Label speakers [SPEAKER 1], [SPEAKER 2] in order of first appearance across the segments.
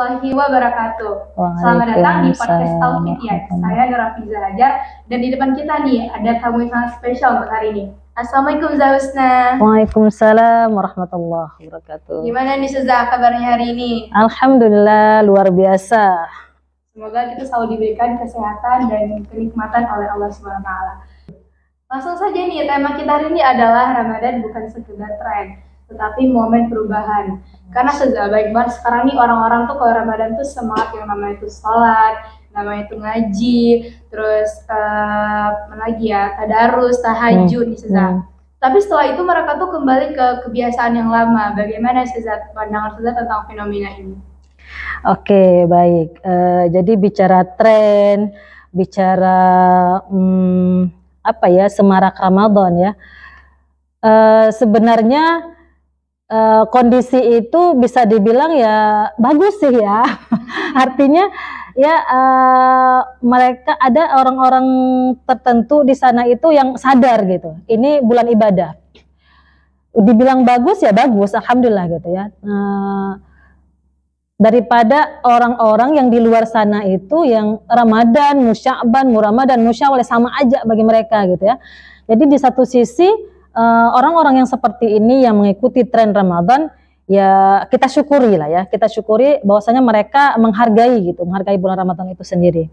[SPEAKER 1] warahmatullahi wabarakatuh. Selamat datang di podcast Alfitian. Saya Nur Hafiza Hajar dan di depan kita nih ada tamu yang sangat spesial untuk hari ini. Assalamualaikum Zausna.
[SPEAKER 2] Waalaikumsalam warahmatullahi wabarakatuh.
[SPEAKER 1] Gimana nih Ustazah kabarnya hari ini?
[SPEAKER 2] Alhamdulillah luar biasa.
[SPEAKER 1] Semoga kita selalu diberikan kesehatan dan kenikmatan oleh Allah Subhanahu wa taala. Langsung saja nih, tema kita hari ini adalah Ramadan bukan sekedar tren, tetapi momen perubahan. Karena sudah baik banget sekarang nih orang-orang tuh kalau Ramadan tuh semangat yang namanya itu sholat, namanya itu ngaji, terus apa lagi ya, tadarus, tahajud nih Ustazah. Tapi setelah itu mereka tuh kembali ke kebiasaan yang lama. Bagaimana Ustazah pandangan Ustazah tentang fenomena ini?
[SPEAKER 2] Oke, baik. Jadi bicara tren, bicara semarak Ramadan ya. Sebenarnya kondisi itu bisa dibilang ya bagus sih ya. Artinya ya mereka ada orang-orang tertentu di sana itu yang sadar gitu. Ini bulan ibadah. Dibilang bagus ya bagus, alhamdulillah gitu ya. Daripada orang-orang yang di luar sana itu yang Ramadan, Musya'ban, Muramadan, Musyawal sama aja bagi mereka gitu ya. Jadi di satu sisi orang-orang yang seperti ini yang mengikuti tren Ramadan ya kita syukuri lah ya, kita syukuri bahwasanya mereka menghargai bulan Ramadan itu sendiri.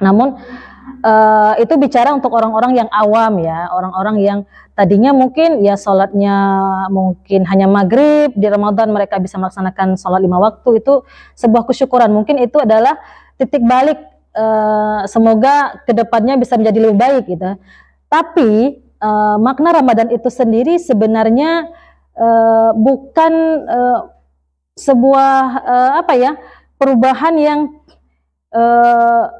[SPEAKER 2] Namun itu bicara untuk orang-orang yang awam ya, orang-orang yang tadinya mungkin ya sholatnya mungkin hanya maghrib, di Ramadan mereka bisa melaksanakan sholat 5 waktu, itu sebuah kesyukuran. Mungkin itu adalah titik balik, semoga kedepannya bisa menjadi lebih baik gitu. Tapi makna Ramadan itu sendiri sebenarnya bukan sebuah perubahan yang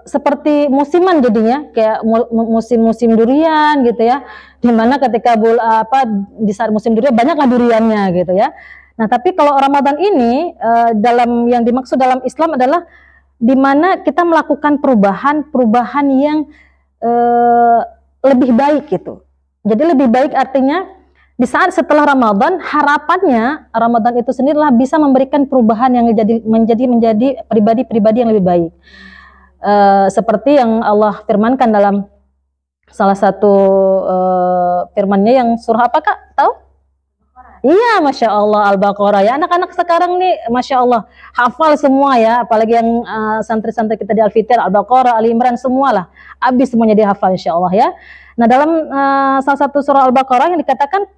[SPEAKER 2] seperti musiman jadinya, kayak musim-musim durian gitu ya, dimana ketika di saat musim durian banyaklah duriannya gitu ya. Nah tapi kalau Ramadan ini dalam yang dimaksud dalam Islam adalah dimana kita melakukan perubahan yang lebih baik gitu. Jadi lebih baik artinya di saat setelah Ramadan, harapannya Ramadan itu sendiri lah bisa memberikan perubahan yang menjadi pribadi-pribadi yang lebih baik. Seperti yang Allah firmankan dalam salah satu firmannya yang surah apa Kak? Tahu? Iya, Masya Allah, Al-Baqarah ya. Anak-anak sekarang nih, Masya Allah, hafal semua ya. Apalagi yang santri-santri kita di Al-Fitian, Al-Baqarah, Ali Imran, semualah. Habis semuanya dihafal Insya Allah ya. Nah dalam salah satu surah Al-Baqarah yang dikatakan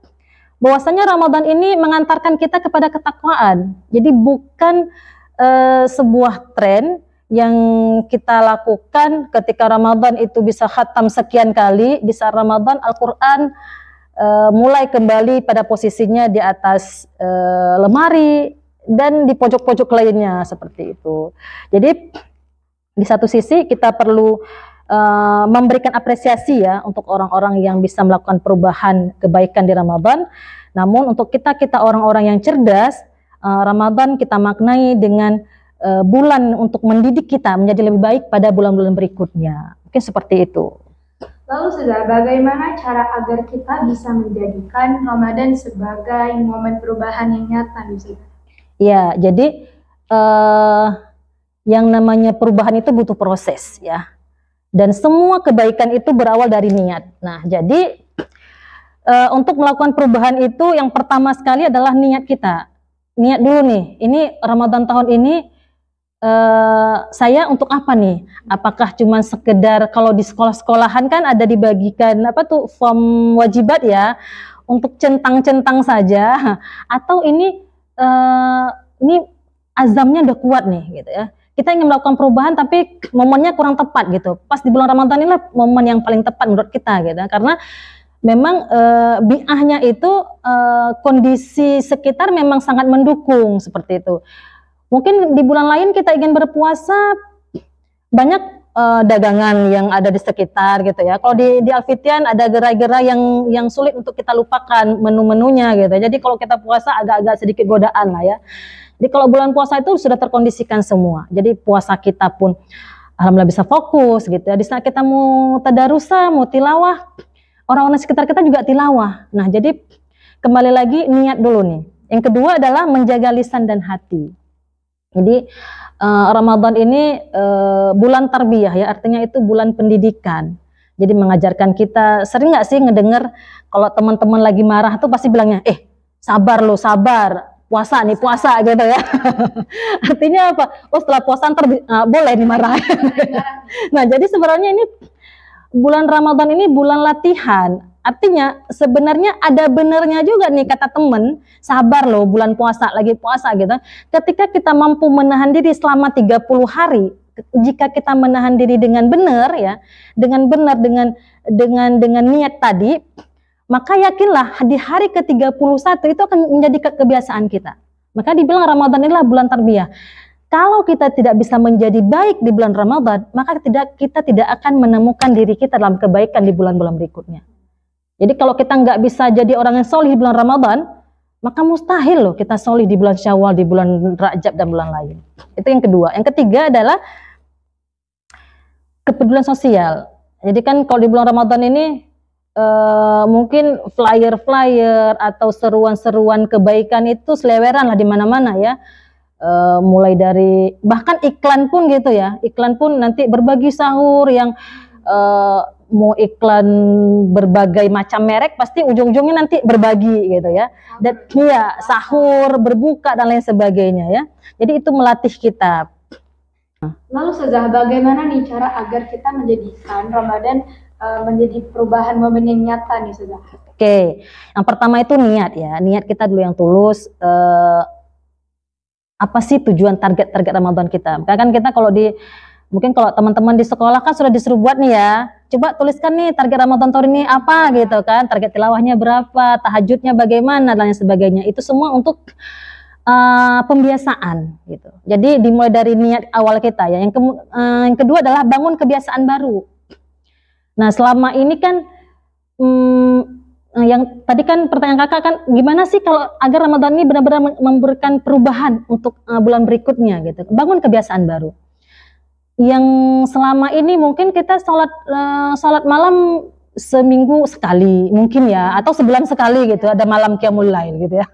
[SPEAKER 2] bahwasanya Ramadan ini mengantarkan kita kepada ketakwaan. Jadi bukan sebuah tren yang kita lakukan ketika Ramadan itu bisa khatam sekian kali. Di saat Ramadan Al-Quran mulai kembali pada posisinya di atas lemari dan di pojok-pojok lainnya seperti itu. Jadi di satu sisi kita perlu memberikan apresiasi ya untuk orang-orang yang bisa melakukan perubahan kebaikan di Ramadan. Namun untuk kita orang-orang yang cerdas, Ramadan kita maknai dengan bulan untuk mendidik kita menjadi lebih baik pada bulan-bulan berikutnya. Mungkin seperti itu.
[SPEAKER 1] Lalu Saudara, bagaimana cara agar kita bisa menjadikan Ramadan sebagai momen perubahan yang nyata nih Saudara?
[SPEAKER 2] Ya, jadi yang namanya perubahan itu butuh proses ya. Dan semua kebaikan itu berawal dari niat. Nah, jadi untuk melakukan perubahan itu yang pertama sekali adalah niat kita. Niat dulu nih, ini Ramadan tahun ini saya untuk apa nih? Apakah cuma sekedar kalau di sekolah-sekolahan kan ada dibagikan form wajibat ya, untuk centang-centang saja, atau ini azamnya udah kuat nih gitu ya. Kita ingin melakukan perubahan tapi momennya kurang tepat gitu. Pas di bulan Ramadan inilah momen yang paling tepat menurut kita gitu. Karena memang bi'ahnya itu kondisi sekitar memang sangat mendukung seperti itu. Mungkin di bulan lain kita ingin berpuasa, banyak dagangan yang ada di sekitar gitu ya. Kalau di Al-Fitian ada gerai-gerai yang sulit untuk kita lupakan menu-menunya gitu. Jadi kalau kita puasa agak-agak sedikit godaan lah ya. Jadi kalau bulan puasa itu sudah terkondisikan semua. Jadi puasa kita pun alhamdulillah bisa fokus gitu ya. Di saat kita mau tadarusa, mau tilawah, orang-orang sekitar kita juga tilawah. Nah, jadi kembali lagi niat dulu nih. Yang kedua adalah menjaga lisan dan hati. Jadi Ramadan ini bulan tarbiyah ya, artinya itu bulan pendidikan. Jadi mengajarkan kita, sering nggak sih ngedenger kalau teman-teman lagi marah tuh pasti bilangnya, sabar lo, sabar, puasa nih, puasa gitu ya. Artinya apa? Oh setelah puasa ntar boleh nih marah. Nah jadi sebenarnya ini bulan Ramadan ini bulan latihan. Artinya sebenarnya ada benernya juga nih kata temen, sabar loh bulan puasa, lagi puasa gitu. Ketika kita mampu menahan diri selama 30 hari, jika kita menahan diri dengan benar ya, dengan benar, dengan niat tadi, maka yakinlah di hari ke-31 itu akan menjadi kebiasaan kita. Maka dibilang Ramadan inilah bulan tarbiyah. Kalau kita tidak bisa menjadi baik di bulan Ramadan, maka kita tidak akan menemukan diri kita dalam kebaikan di bulan-bulan berikutnya. Jadi kalau kita nggak bisa jadi orang yang solih di bulan Ramadan, maka mustahil loh kita solih di bulan Syawal, di bulan Rajab dan bulan lain. Itu yang kedua. Yang ketiga adalah kepedulian sosial. Jadi kan kalau di bulan Ramadan ini mungkin flyer-flyer atau seruan-seruan kebaikan itu seleweran lah di mana-mana ya. Mulai dari bahkan iklan pun gitu ya. Iklan pun nanti berbagi sahur yang mau iklan berbagai macam merek pasti ujung-ujungnya nanti berbagi gitu ya. Dan ya sahur, berbuka dan lain sebagainya ya. Jadi itu melatih kita.
[SPEAKER 1] Lalu Ustazah, bagaimana nih cara agar kita menjadikan Ramadan menjadi perubahan momen yang nyata nih Ustazah?
[SPEAKER 2] Oke, yang pertama itu niat ya. Niat kita dulu yang tulus. Apa sih tujuan target Ramadan kita? Kan kita mungkin kalau teman-teman di sekolah kan sudah disuruh buat nih ya. Coba tuliskan nih target Ramadan tahun ini apa gitu kan. Target tilawahnya berapa, tahajudnya bagaimana dan lain sebagainya. Itu semua untuk pembiasaan gitu. Jadi dimulai dari niat awal kita ya. Yang kedua adalah bangun kebiasaan baru. Nah selama ini kan yang tadi kan pertanyaan kakak kan gimana sih kalau agar Ramadan ini benar-benar memberikan perubahan untuk bulan berikutnya gitu. Bangun kebiasaan baru. Yang selama ini mungkin kita sholat malam seminggu sekali mungkin ya, atau sebulan sekali gitu, ada malam qiyamul lail gitu ya.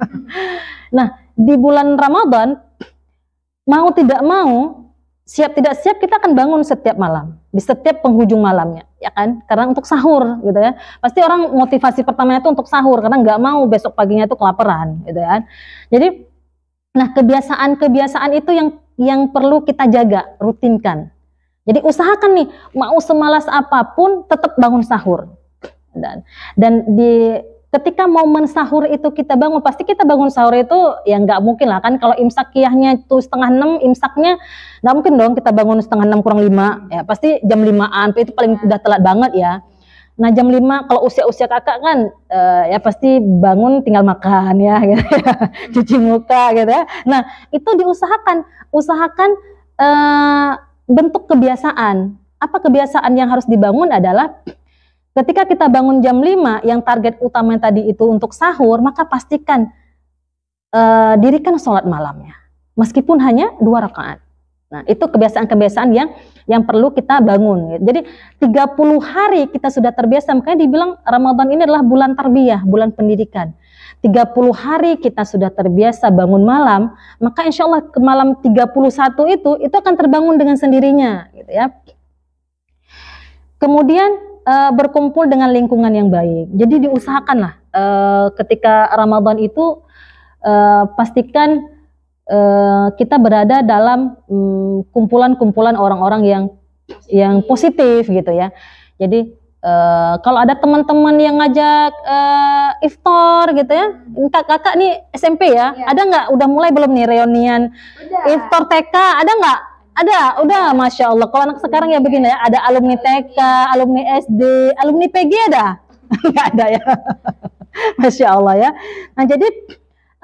[SPEAKER 2] Nah di bulan Ramadan mau tidak mau, siap tidak siap kita akan bangun setiap malam, di setiap penghujung malamnya ya kan, karena untuk sahur gitu ya. Pasti orang motivasi pertamanya itu untuk sahur karena nggak mau besok paginya itu kelaparan gitu kan. Jadi nah kebiasaan itu yang perlu kita jaga, rutinkan. Jadi usahakan nih, mau semalas apapun tetap bangun sahur. Dan ketika momen sahur itu kita bangun, pasti kita bangun sahur itu ya nggak mungkin lah kan, kalau imsakiyahnya itu 5:30, imsaknya nggak mungkin dong kita bangun 5:30 kurang 5, ya pasti jam 5-an, itu paling udah telat banget ya. Nah jam 5 kalau usia-usia kakak kan ya pasti bangun tinggal makan ya, gitu. Cuci muka gitu ya. Nah itu usahakan bentuk kebiasaan. Apa kebiasaan yang harus dibangun adalah ketika kita bangun jam 5 yang target utama tadi itu untuk sahur, maka pastikan dirikan sholat malamnya meskipun hanya 2 rakaat. Nah itu kebiasaan-kebiasaan yang perlu kita bangun. Jadi 30 hari kita sudah terbiasa, makanya dibilang Ramadan ini adalah bulan tarbiyah, bulan pendidikan. 30 hari kita sudah terbiasa bangun malam, maka insya Allah ke malam 31 itu akan terbangun dengan sendirinya gitu ya. Kemudian berkumpul dengan lingkungan yang baik. Jadi diusahakanlah ketika Ramadan itu pastikan kita berada dalam kumpulan-kumpulan orang-orang yang positif gitu ya. Jadi kalau ada teman-teman yang ngajak iftar gitu ya, kakak nih SMP ya, ada nggak? Udah mulai belum nih reunian iftar TK? Ada nggak? Ada, udah, masya Allah. Kalau anak sekarang ya begini ya, ada alumni TK, alumni SD, alumni PG ada? Nggak ada ya, masya Allah ya. Nah jadi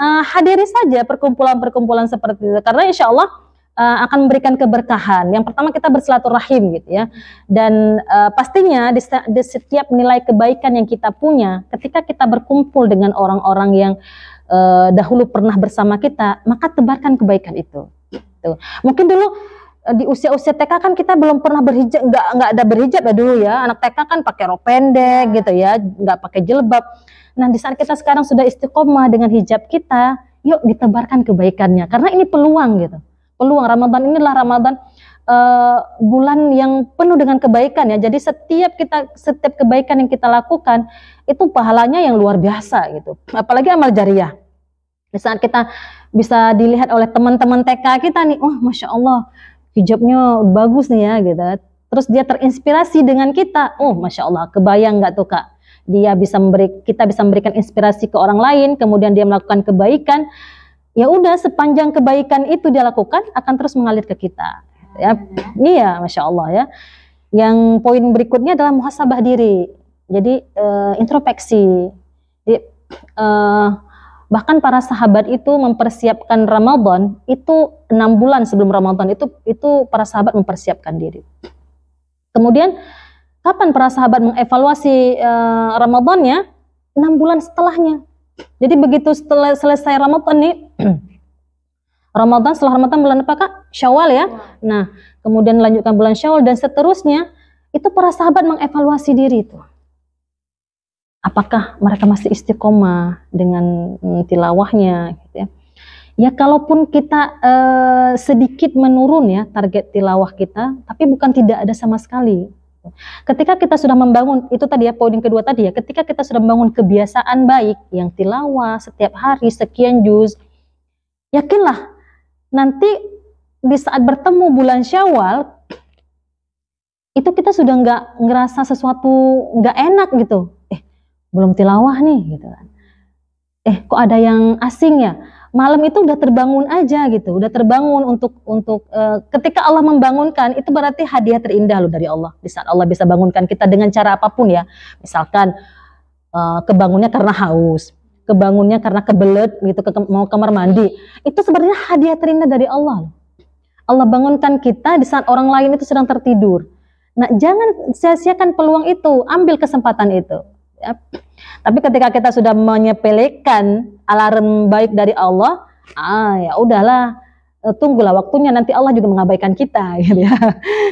[SPEAKER 2] hadiri saja perkumpulan-perkumpulan seperti itu, karena insya Allah akan memberikan keberkahan. Yang pertama kita bersilaturahim gitu ya, dan pastinya di setiap nilai kebaikan yang kita punya, ketika kita berkumpul dengan orang-orang yang dahulu pernah bersama kita, maka tebarkan kebaikan itu. Tuh. Mungkin dulu di usia-usia TK kan kita belum pernah berhijab, nggak ada berhijab ya dulu ya. Anak TK kan pakai rok pendek gitu ya, nggak pakai jilbab. Nah di saat kita sekarang sudah istiqomah dengan hijab kita, yuk ditebarkan kebaikannya, karena ini peluang gitu. peluang. Ramadan inilah Ramadan bulan yang penuh dengan kebaikan ya. Jadi setiap kebaikan yang kita lakukan itu pahalanya yang luar biasa gitu. Apalagi amal jariah. Di saat kita bisa dilihat oleh teman-teman TK kita nih, oh masya Allah hijabnya bagus nih ya gitu. Terus dia terinspirasi dengan kita, oh masya Allah, kebayang nggak tuh Kak? Kita bisa memberikan inspirasi ke orang lain, kemudian dia melakukan kebaikan. Ya udah, sepanjang kebaikan itu dia lakukan akan terus mengalir ke kita. Ya, iya, masya Allah ya. Yang poin berikutnya adalah muhasabah diri. Jadi introspeksi. Jadi, bahkan para sahabat itu mempersiapkan Ramadan itu 6 bulan sebelum Ramadan itu para sahabat mempersiapkan diri. Kemudian kapan para sahabat mengevaluasi Ramadannya? 6 bulan setelahnya. Jadi begitu setelah selesai Ramadan nih, setelah Ramadan bulan apa Kak? Syawal ya. Nah, kemudian lanjutkan bulan Syawal dan seterusnya, itu para sahabat mengevaluasi diri itu. Apakah mereka masih istiqomah dengan tilawahnya gitu ya. Ya kalaupun kita sedikit menurun ya target tilawah kita, tapi bukan tidak ada sama sekali. Ketika kita sudah membangun, itu tadi ya poin kedua tadi ya, ketika kita sudah membangun kebiasaan baik yang tilawah setiap hari sekian juz, yakinlah nanti di saat bertemu bulan Syawal itu kita sudah nggak ngerasa sesuatu nggak enak gitu. Belum tilawah nih gitu kan. Kok ada yang asing ya? Malam itu udah terbangun aja gitu, udah terbangun untuk ketika Allah membangunkan itu berarti hadiah terindah loh dari Allah. Di saat Allah bisa bangunkan kita dengan cara apapun ya, misalkan kebangunnya karena haus, kebangunnya karena kebelet gitu, mau kamar mandi, itu sebenarnya hadiah terindah dari Allah loh. Allah bangunkan kita di saat orang lain itu sedang tertidur. Nah jangan sia-siakan peluang itu, ambil kesempatan itu. Ya. Tapi ketika kita sudah menyepelekan alarm baik dari Allah, ya udahlah, tunggulah waktunya nanti Allah juga mengabaikan kita gitu ya.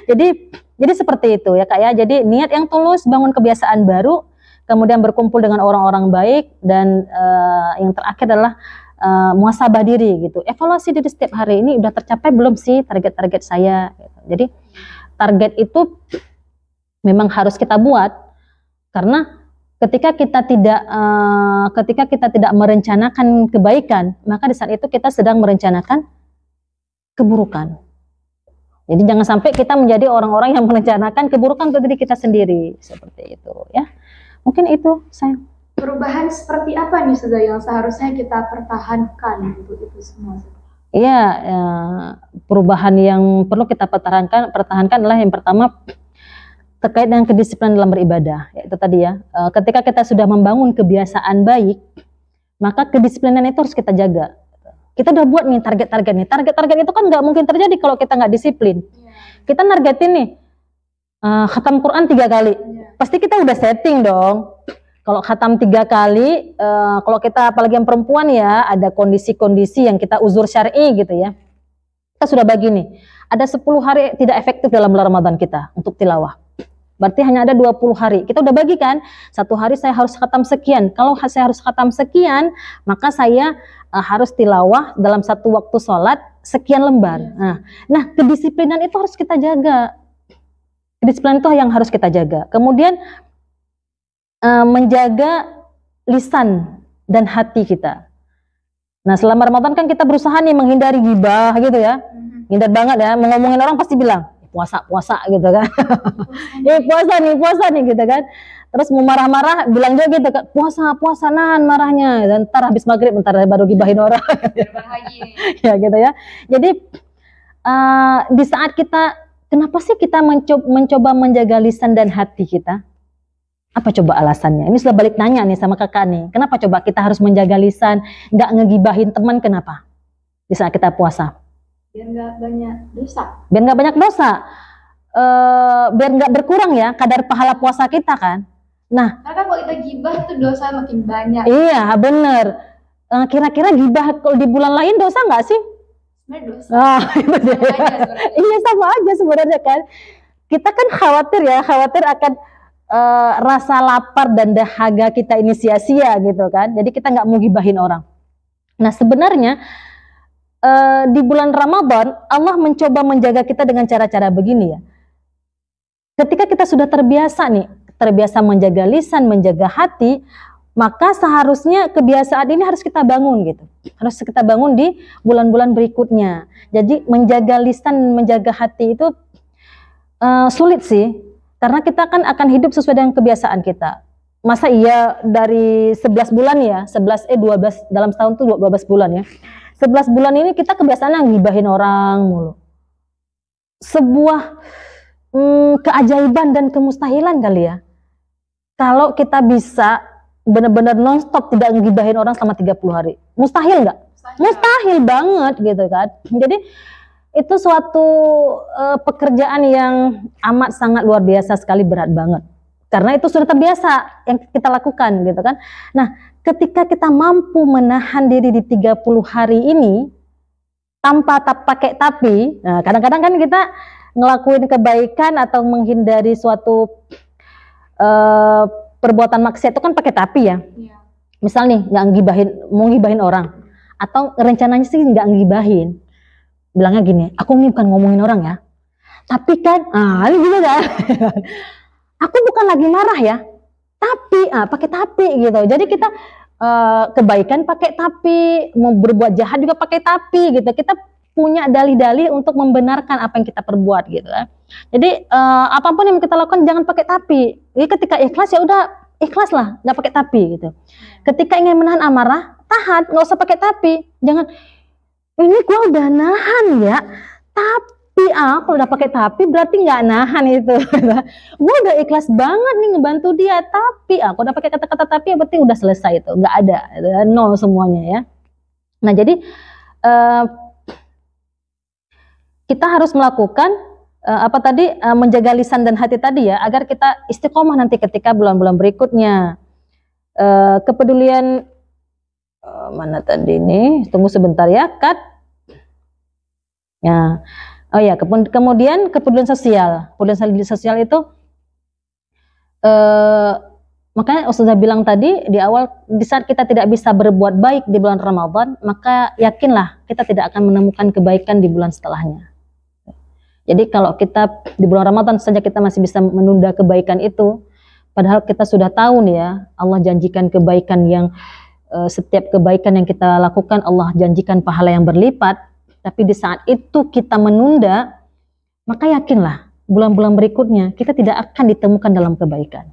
[SPEAKER 2] Jadi seperti itu ya Kak ya. Jadi niat yang tulus, bangun kebiasaan baru, kemudian berkumpul dengan orang-orang baik, dan yang terakhir adalah muhasabah diri gitu. Evaluasi diri setiap hari, ini udah tercapai belum sih target-target saya gitu. Jadi target itu memang harus kita buat, karena ketika kita tidak merencanakan kebaikan, maka di saat itu kita sedang merencanakan keburukan. Jadi jangan sampai kita menjadi orang-orang yang merencanakan keburukan untuk diri kita sendiri, seperti itu ya. Mungkin itu saya.
[SPEAKER 1] Perubahan seperti apa nih Ustazah yang seharusnya kita pertahankan untuk itu semua?
[SPEAKER 2] Iya, perubahan yang perlu kita pertahankan adalah yang pertama terkait dengan kedisiplinan dalam beribadah, yaitu tadi ya, ketika kita sudah membangun kebiasaan baik, maka kedisiplinan itu harus kita jaga. Kita udah buat nih target-target nih, target-target itu kan nggak mungkin terjadi kalau kita nggak disiplin. Kita nargetin nih, khatam Quran 3 kali, pasti kita udah setting dong. Kalau khatam 3 kali, kalau kita apalagi yang perempuan ya, ada kondisi-kondisi yang kita uzur syar'i gitu ya. Kita sudah bagi nih, ada 10 hari tidak efektif dalam bulan Ramadan kita untuk tilawah. Berarti hanya ada 20 hari. Kita udah bagi kan, 1 hari saya harus khatam sekian. Kalau saya harus khatam sekian, maka saya harus tilawah dalam 1 waktu sholat sekian lembar. Nah, kedisiplinan itu harus kita jaga. Kedisiplinan itu yang harus kita jaga. Kemudian menjaga lisan dan hati kita. Nah, selama Ramadan kan kita berusaha nih menghindari ghibah gitu ya. Hindar banget ya, mau ngomongin orang pasti bilang puasa gitu kan. puasa nih gitu kan. Terus mau marah-marah bilang juga gitu, puasa nahan marahnya, dan ntar habis maghrib ntar baru gibahin orang. Ya gitu ya. Jadi di saat kita, kenapa sih kita mencoba menjaga lisan dan hati kita? Apa coba alasannya? Ini sudah balik nanya nih sama kakak nih. Kenapa coba kita harus menjaga lisan, nggak ngegibahin teman, kenapa? Di saat kita puasa.
[SPEAKER 1] Biar nggak banyak dosa.
[SPEAKER 2] Biar nggak banyak dosa. Biar nggak berkurang ya kadar pahala puasa kita kan. Nah,
[SPEAKER 1] karena kalau kita gibah itu dosa makin banyak.
[SPEAKER 2] Iya bener. Kira-kira gibah kalau di bulan lain dosa nggak sih?
[SPEAKER 1] Sebenarnya dosa.
[SPEAKER 2] Iya sama aja sebenarnya kan. Kita kan khawatir akan rasa lapar dan dahaga kita ini sia-sia gitu kan. Jadi kita nggak mau gibahin orang. Nah sebenarnya di bulan Ramadan Allah mencoba menjaga kita dengan cara-cara begini ya. Ketika kita sudah terbiasa nih, terbiasa menjaga lisan, menjaga hati, maka seharusnya kebiasaan ini harus kita bangun gitu. Harus kita bangun di bulan-bulan berikutnya. Jadi menjaga lisan, menjaga hati itu sulit sih. Karena kita kan akan hidup sesuai dengan kebiasaan kita. Masa iya dari 11 bulan ya, 12 dalam setahun tuh 12 bulan ya. 11 bulan ini kita kebiasaan ngibahin orang mulu. Sebuah keajaiban dan kemustahilan kali ya. Kalau kita bisa benar-benar nonstop tidak ngibahin orang selama 30 hari. Mustahil nggak? Mustahil banget gitu kan. Jadi itu suatu pekerjaan yang amat sangat luar biasa sekali, berat banget. Karena itu sudah terbiasa yang kita lakukan gitu kan. Nah, ketika kita mampu menahan diri di 30 hari ini tanpa pakai tapi, nah kadang-kadang kan kita ngelakuin kebaikan atau menghindari suatu perbuatan maksiat itu kan pakai tapi ya. Misal nih mau ngibahin orang, atau rencananya sih nggak ngibahin, bilangnya gini, aku ini bukan ngomongin orang ya, tapi kan, ini gitu kan, aku bukan lagi marah ya, tapi pakai tapi gitu. Jadi kita kebaikan pakai tapi, mau berbuat jahat juga pakai tapi gitu. Kita punya dalih-dalih untuk membenarkan apa yang kita perbuat gitu kan. Jadi apapun yang kita lakukan jangan pakai tapi. Jadi ketika ikhlas ya udah ikhlas lah, nggak pakai tapi gitu. Ketika ingin menahan amarah, tahan, nggak usah pakai tapi. Jangan, ini gua udah nahan ya, tapi kalau udah pakai tapi berarti nggak nahan itu. Gua udah ikhlas banget nih ngebantu dia, tapi kalau udah pakai kata-kata tapi berarti udah selesai itu, nggak ada, nol semuanya ya. Nah jadi kita harus melakukan menjaga lisan dan hati tadi ya, agar kita istiqomah nanti ketika bulan-bulan berikutnya. Kepedulian mana tadi nih? Tunggu sebentar ya, Kat. Ya, oh ya, kemudian kepedulian sosial. Kepedulian sosial itu makanya Ustazah bilang tadi di awal, di saat kita tidak bisa berbuat baik di bulan Ramadan, maka yakinlah kita tidak akan menemukan kebaikan di bulan setelahnya. Jadi kalau kita di bulan Ramadan saja kita masih bisa menunda kebaikan itu, padahal kita sudah tahu nih ya, Allah janjikan kebaikan yang setiap kebaikan yang kita lakukan Allah janjikan pahala yang berlipat. Tapi di saat itu kita menunda, maka yakinlah bulan-bulan berikutnya kita tidak akan ditemukan dalam kebaikan.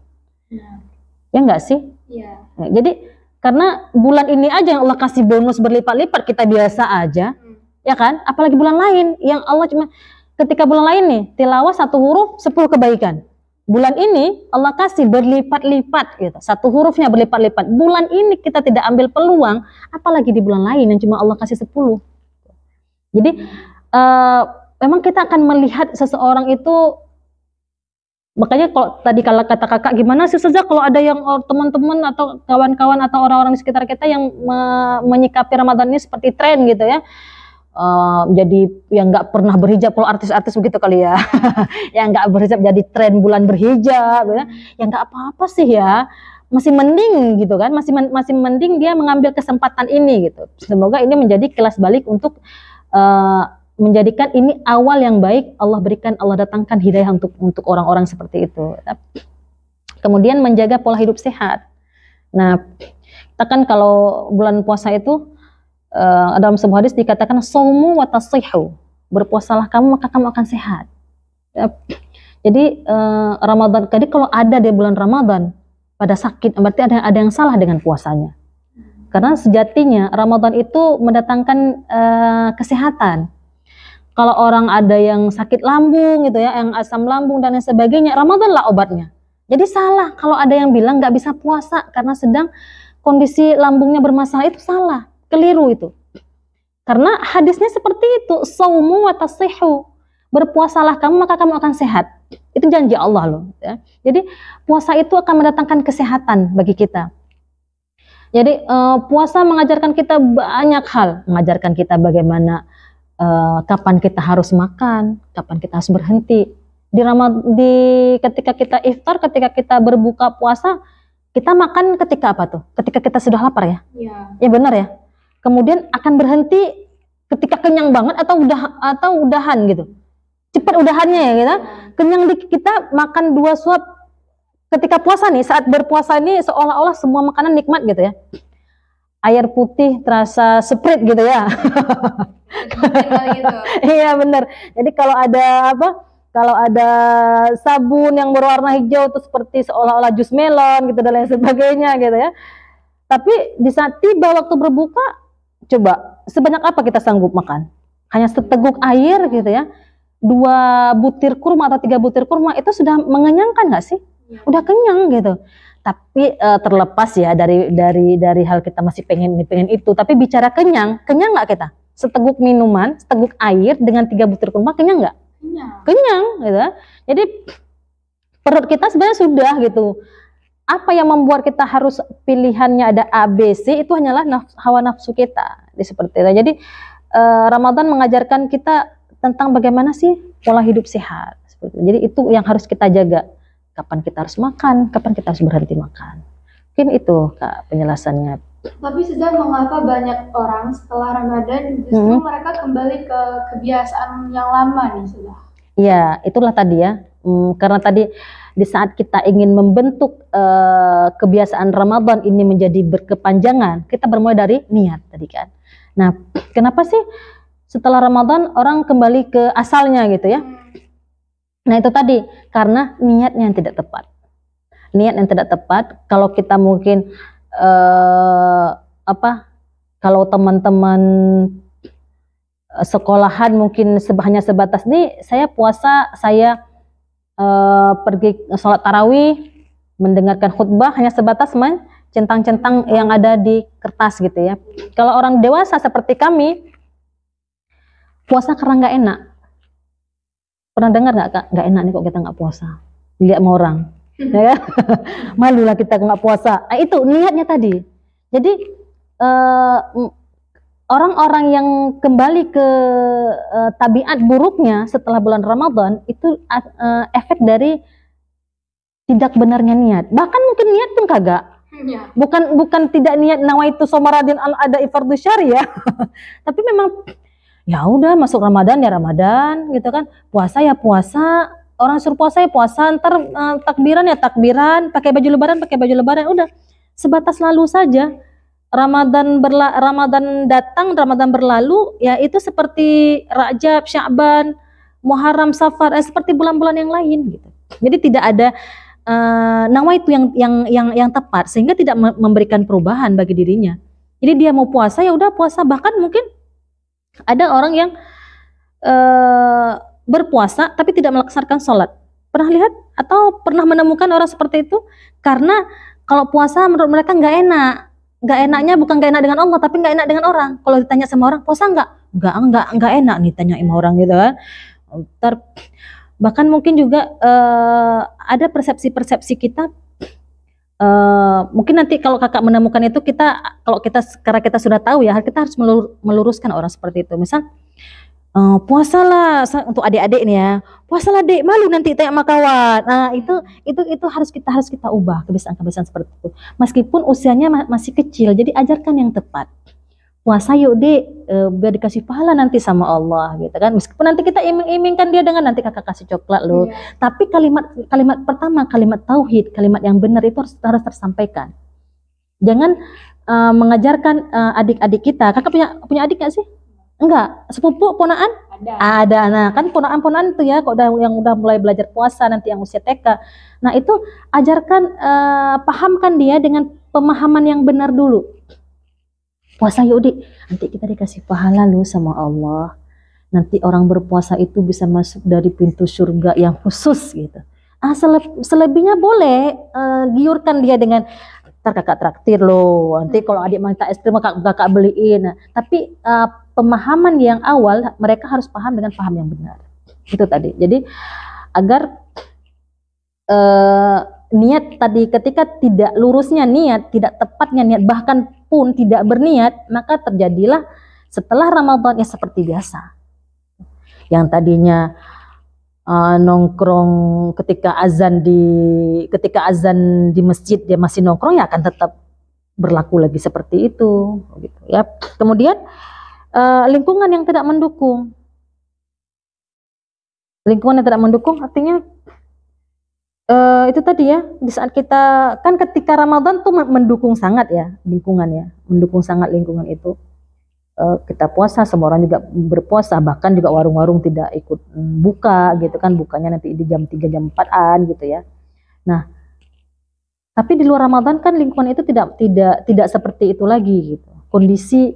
[SPEAKER 2] Ya enggak sih? Ya. Nah, jadi karena bulan ini aja yang Allah kasih bonus berlipat-lipat kita biasa aja, ya kan? Apalagi bulan lain yang Allah cuma ketika bulan lain nih, tilawah 1 huruf 10 kebaikan. Bulan ini Allah kasih berlipat-lipat gitu. 1 hurufnya berlipat-lipat. Bulan ini kita tidak ambil peluang, apalagi di bulan lain yang cuma Allah kasih 10. Jadi memang kita akan melihat seseorang itu, makanya kalau tadi kalau kata kakak, gimana sih saja kalau ada yang teman-teman atau kawan-kawan atau orang-orang di sekitar kita yang menyikapi Ramadan ini seperti tren gitu ya. Jadi yang nggak pernah berhijab, kalau artis-artis begitu kali ya, yang nggak berhijab jadi tren bulan berhijab, ya nggak apa-apa sih ya, masih mending gitu kan, masih mending dia mengambil kesempatan ini gitu. Semoga ini menjadi kelas balik untuk menjadikan ini awal yang baik, Allah berikan, Allah datangkan hidayah untuk orang-orang seperti itu. Kemudian menjaga pola hidup sehat. Nah, kita kan kalau bulan puasa itu dalam sebuah hadis dikatakan saumu wa tasihhu, berpuasalah kamu maka kamu akan sehat. Jadi Ramadan, jadi kalau ada di bulan Ramadan pada sakit, berarti ada yang salah dengan puasanya. Karena sejatinya Ramadan itu mendatangkan kesehatan. Kalau orang ada yang sakit lambung gitu ya, yang asam lambung dan lain sebagainya, Ramadan lah obatnya. Jadi salah kalau ada yang bilang nggak bisa puasa karena sedang kondisi lambungnya bermasalah, itu salah. Keliru itu. Karena hadisnya seperti itu, saumu wa tasihhu, berpuasalah kamu maka kamu akan sehat. Itu janji Allah loh ya. Jadi puasa itu akan mendatangkan kesehatan bagi kita. Jadi puasa mengajarkan kita banyak hal, mengajarkan kita bagaimana kapan kita harus makan, kapan kita harus berhenti. Ketika kita iftar, ketika kita berbuka puasa, kita makan ketika apa tuh? Ketika kita sudah lapar ya? Iya. Ya benar ya. Kemudian akan berhenti ketika kenyang banget atau udahan gitu. Cepat udahannya ya kita. Kenyang kita makan 2 suap ketika puasa nih, saat berpuasa ini seolah-olah semua makanan nikmat gitu ya. Air putih terasa Sprite gitu ya.
[SPEAKER 1] Gitu.
[SPEAKER 2] Iya benar. Jadi kalau ada sabun yang berwarna hijau itu seperti seolah-olah jus melon gitu dan lain sebagainya gitu ya. Tapi di saat tiba waktu berbuka, coba sebanyak apa kita sanggup makan? Hanya seteguk air gitu ya. 2 butir kurma atau 3 butir kurma itu sudah mengenyangkan nggak sih? Udah kenyang gitu. Tapi terlepas ya dari hal kita masih pengen itu. Tapi bicara kenyang nggak kita? Seteguk minuman, seteguk air dengan 3 butir kurma kenyang nggak? Kenyang gitu. Jadi perut kita sebenarnya sudah gitu. Apa yang membuat kita harus pilihannya ada A, B, C itu hanyalah hawa nafsu kita. Seperti itu. Jadi Ramadan mengajarkan kita tentang bagaimana sih pola hidup sehat. Seperti itu. Jadi itu yang harus kita jaga. Kapan kita harus makan, kapan kita harus berhenti makan. Mungkin itu Kak penjelasannya.
[SPEAKER 1] Tapi sudah mengapa banyak orang setelah Ramadan justru mereka kembali ke kebiasaan yang lama nih sudah?
[SPEAKER 2] Iya, itulah tadi ya. Karena tadi di saat kita ingin membentuk kebiasaan Ramadan ini menjadi berkepanjangan, kita bermulai dari niat tadi kan. Nah, kenapa sih setelah Ramadan orang kembali ke asalnya gitu ya? Nah itu tadi, karena niatnya yang tidak tepat. Niat yang tidak tepat, kalau kita mungkin kalau teman-teman sekolahan mungkin hanya sebatas nih, saya puasa, saya pergi sholat tarawih, mendengarkan khutbah, hanya sebatas centang-centang yang ada di kertas gitu ya. Kalau orang dewasa seperti kami, puasa karena nggak enak. Pernah dengar nggak Kak, nggak enak nih kok kita nggak puasa, lihat sama orang, ya kan? Malu lah kita nggak puasa. Nah, itu niatnya tadi. Jadi orang-orang yang kembali ke tabiat buruknya setelah bulan Ramadan itu efek dari tidak benarnya niat. Bahkan mungkin niat pun kagak. Bukan tidak niat nawaitu somaradin al-ada ifardhu syari ya. Tapi memang ya udah masuk Ramadan ya Ramadan gitu kan, puasa ya puasa, orang suruh puasa ya puasa, ntar takbiran ya takbiran, pakai baju lebaran, udah sebatas lalu saja. Ramadan datang, Ramadan berlalu, ya itu seperti Rajab, Sya'ban, Muharram, Safar, seperti bulan-bulan yang lain gitu. Jadi tidak ada nawaitu yang tepat, sehingga tidak memberikan perubahan bagi dirinya. Jadi dia mau puasa ya udah puasa, bahkan mungkin ada orang yang berpuasa tapi tidak melaksanakan sholat. Pernah lihat atau pernah menemukan orang seperti itu? Karena kalau puasa menurut mereka nggak enak. Nggak enaknya bukan nggak enak dengan Allah, tapi nggak enak dengan orang. Kalau ditanya sama orang, puasa nggak? Nggak enak nih tanya sama orang gitu kan. Bahkan mungkin juga ada persepsi-persepsi kita. Mungkin nanti kalau kakak menemukan itu, karena kita sudah tahu ya, kita harus meluruskan orang seperti itu. Misal puasalah untuk adik-adik nih ya, puasalah dek, malu nanti tanya sama kawan. Nah itu harus kita ubah kebiasaan-kebiasaan seperti itu. Meskipun usianya masih kecil, jadi ajarkan yang tepat. Puasa yuk dek, biar dikasih pahala nanti sama Allah gitu kan. Meskipun nanti kita iming-imingkan dia dengan nanti kakak kasih coklat loh. Tapi kalimat pertama, kalimat tauhid, kalimat yang benar itu harus tersampaikan. Jangan mengajarkan adik-adik kita. Kakak punya adik gak sih? Enggak, sepupu, ponaan? Ada. Nah, kan ponaan-ponaan itu ya, kok yang udah mulai belajar puasa nanti yang usia TK. Nah, itu ajarkan, pahamkan dia dengan pemahaman yang benar dulu. Puasa yuk dik, nanti kita dikasih pahala loh sama Allah. Nanti orang berpuasa itu bisa masuk dari pintu surga yang khusus gitu. Selebihnya boleh giurkan dia dengan ntar kakak traktir loh. Nanti kalau adik minta es krim kakak beliin. Nah, tapi pemahaman yang awal mereka harus paham dengan paham yang benar. Itu tadi. Jadi agar niat tadi, ketika tidak lurusnya niat, tidak tepatnya niat, bahkan pun tidak berniat, maka terjadilah setelah Ramadan ya seperti biasa. Yang tadinya nongkrong ketika azan di masjid dia masih nongkrong, ya akan tetap berlaku lagi seperti itu gitu ya. Kemudian lingkungan yang tidak mendukung. Lingkungan yang tidak mendukung artinya itu tadi ya, di saat kita kan ketika Ramadan tuh mendukung sangat ya lingkungannya, mendukung sangat lingkungan itu. Kita puasa, semua orang juga berpuasa, bahkan juga warung-warung tidak ikut buka gitu kan, bukanya nanti di jam 3 jam 4-an gitu ya. Nah, tapi di luar Ramadan kan lingkungan itu tidak seperti itu lagi gitu. Kondisi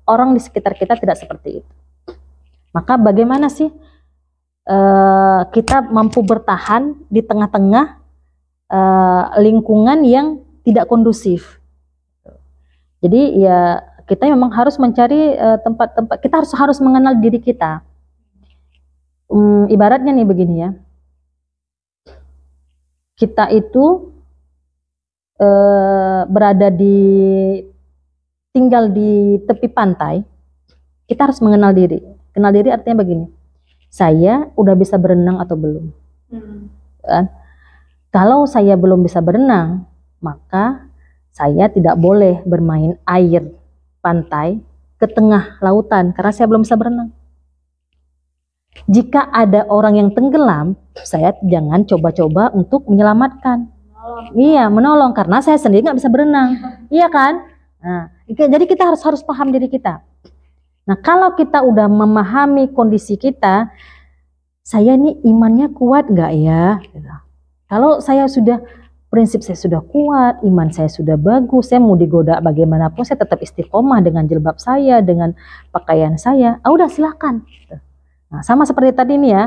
[SPEAKER 2] orang di sekitar kita tidak seperti itu. Maka bagaimana sih kita mampu bertahan di tengah-tengah lingkungan yang tidak kondusif. Jadi ya kita memang harus mencari tempat-tempat, kita harus mengenal diri kita. Ibaratnya nih begini ya, kita itu tinggal di tepi pantai, kita harus mengenal diri. Kenal diri artinya begini, saya udah bisa berenang atau belum? Kan? Kalau saya belum bisa berenang, maka saya tidak boleh bermain air pantai ke tengah lautan karena saya belum bisa berenang. Jika ada orang yang tenggelam, saya jangan coba-coba untuk menyelamatkan. Iya, menolong karena saya sendiri nggak bisa berenang. Iya kan? Nah, jadi kita harus paham diri kita. Nah, kalau kita udah memahami kondisi kita, saya ini imannya kuat nggak ya? Kalau saya prinsip saya sudah kuat, iman saya sudah bagus, saya mau digoda bagaimanapun, saya tetap istiqomah dengan jilbab saya, dengan pakaian saya. Udah silakan. Nah, sama seperti tadi nih ya,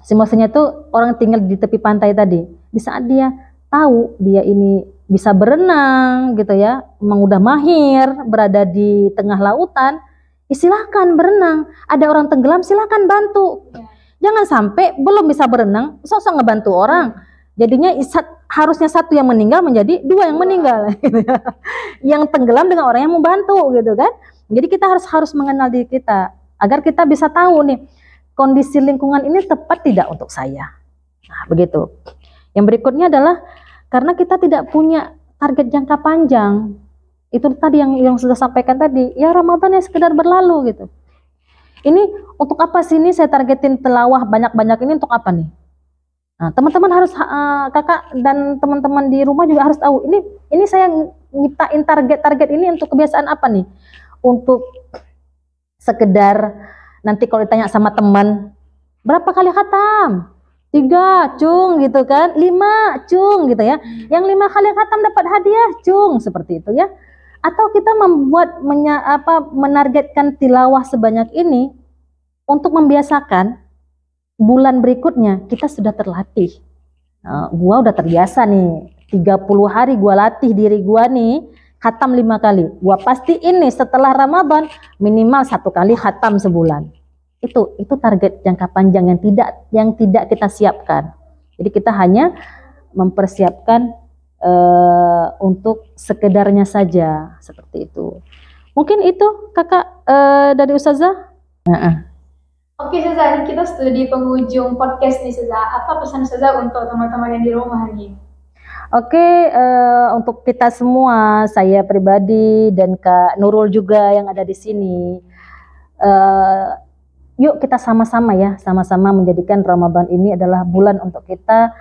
[SPEAKER 2] simulasinya tuh orang tinggal di tepi pantai tadi. Di saat dia tahu dia ini bisa berenang gitu ya, memang udah mahir berada di tengah lautan, silakan berenang. Ada orang tenggelam, silakan bantu. Jangan sampai belum bisa berenang, sok-sok ngebantu orang. Jadinya harusnya satu yang meninggal menjadi dua yang meninggal. Gitu ya. Yang tenggelam dengan orang yang membantu gitu kan. Jadi kita harus mengenal diri kita agar kita bisa tahu nih kondisi lingkungan ini tepat tidak untuk saya. Nah, begitu. Yang berikutnya adalah karena kita tidak punya target jangka panjang. Itu tadi yang sudah sampaikan tadi. Ya Ramadan ya sekedar berlalu gitu. Ini untuk apa sih ini saya targetin tilawah banyak-banyak ini untuk apa nih? Nah, teman-teman harus kakak dan teman-teman di rumah juga harus tahu ini saya nyiptain target ini untuk kebiasaan apa nih? Untuk sekedar nanti kalau ditanya sama teman berapa kali khatam? 3 cung gitu kan, 5 cung gitu ya. Yang 5 kali khatam dapat hadiah cung, seperti itu ya. Atau kita menargetkan tilawah sebanyak ini untuk membiasakan bulan berikutnya kita sudah terlatih. Gua udah terbiasa nih 30 hari gua latih diri gua nih khatam 5 kali. Gua pasti ini setelah Ramadan minimal 1 kali khatam sebulan. Itu target jangka panjang yang tidak kita siapkan. Jadi kita hanya mempersiapkan untuk sekedarnya saja seperti itu. Mungkin itu kakak dari Ustazah.
[SPEAKER 1] Oke Ustazah, kita sudah di penghujung podcast nih Ustazah. Apa pesan Ustazah untuk teman-teman yang di rumah nih?
[SPEAKER 2] Oke, untuk kita semua, saya pribadi dan Kak Nurul juga yang ada di sini. Yuk kita sama-sama ya, sama-sama menjadikan Ramadan ini adalah bulan untuk kita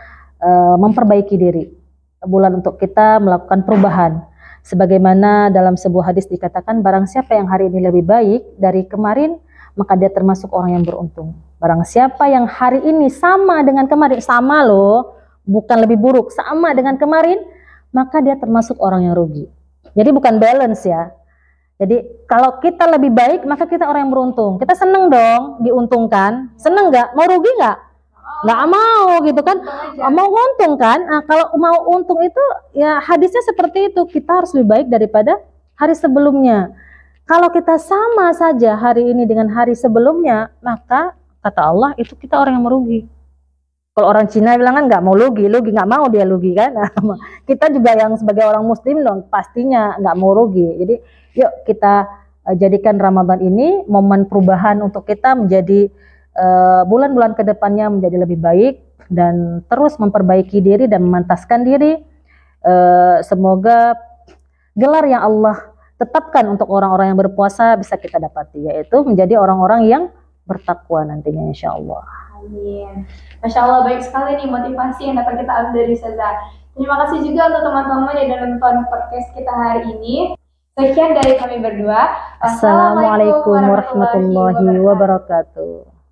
[SPEAKER 2] memperbaiki diri. Bulan untuk kita melakukan perubahan. Sebagaimana dalam sebuah hadis dikatakan, barang siapa yang hari ini lebih baik dari kemarin, maka dia termasuk orang yang beruntung. Barang siapa yang hari ini sama dengan kemarin, sama loh, bukan lebih buruk, sama dengan kemarin, maka dia termasuk orang yang rugi. Jadi bukan balance ya. Jadi kalau kita lebih baik, maka kita orang yang beruntung. Kita seneng dong diuntungkan. Seneng nggak? Mau rugi nggak? Nggak mau gitu kan. Mau untung kan. Nah, kalau mau untung itu ya hadisnya seperti itu. Kita harus lebih baik daripada hari sebelumnya. Kalau kita sama saja hari ini dengan hari sebelumnya, maka kata Allah itu kita orang yang merugi. Kalau orang Cina bilang kan nggak mau lugi nggak mau dia lugi kan. Nah, kita juga yang sebagai orang Muslim dong pastinya nggak mau rugi. Jadi yuk kita jadikan Ramadan ini momen perubahan untuk kita menjadi bulan-bulan kedepannya menjadi lebih baik dan terus memperbaiki diri dan memantaskan diri. Semoga gelar yang Allah tetapkan untuk orang-orang yang berpuasa bisa kita dapati, yaitu menjadi orang-orang yang bertakwa nantinya insya Allah.
[SPEAKER 1] Amin. Masya Allah, baik sekali nih motivasi yang dapat kita ambil dari Ustazah. Terima kasih juga untuk teman-teman yang udah nonton podcast kita hari ini. Sekian dari kami berdua.
[SPEAKER 2] Assalamualaikum warahmatullahi wabarakatuh.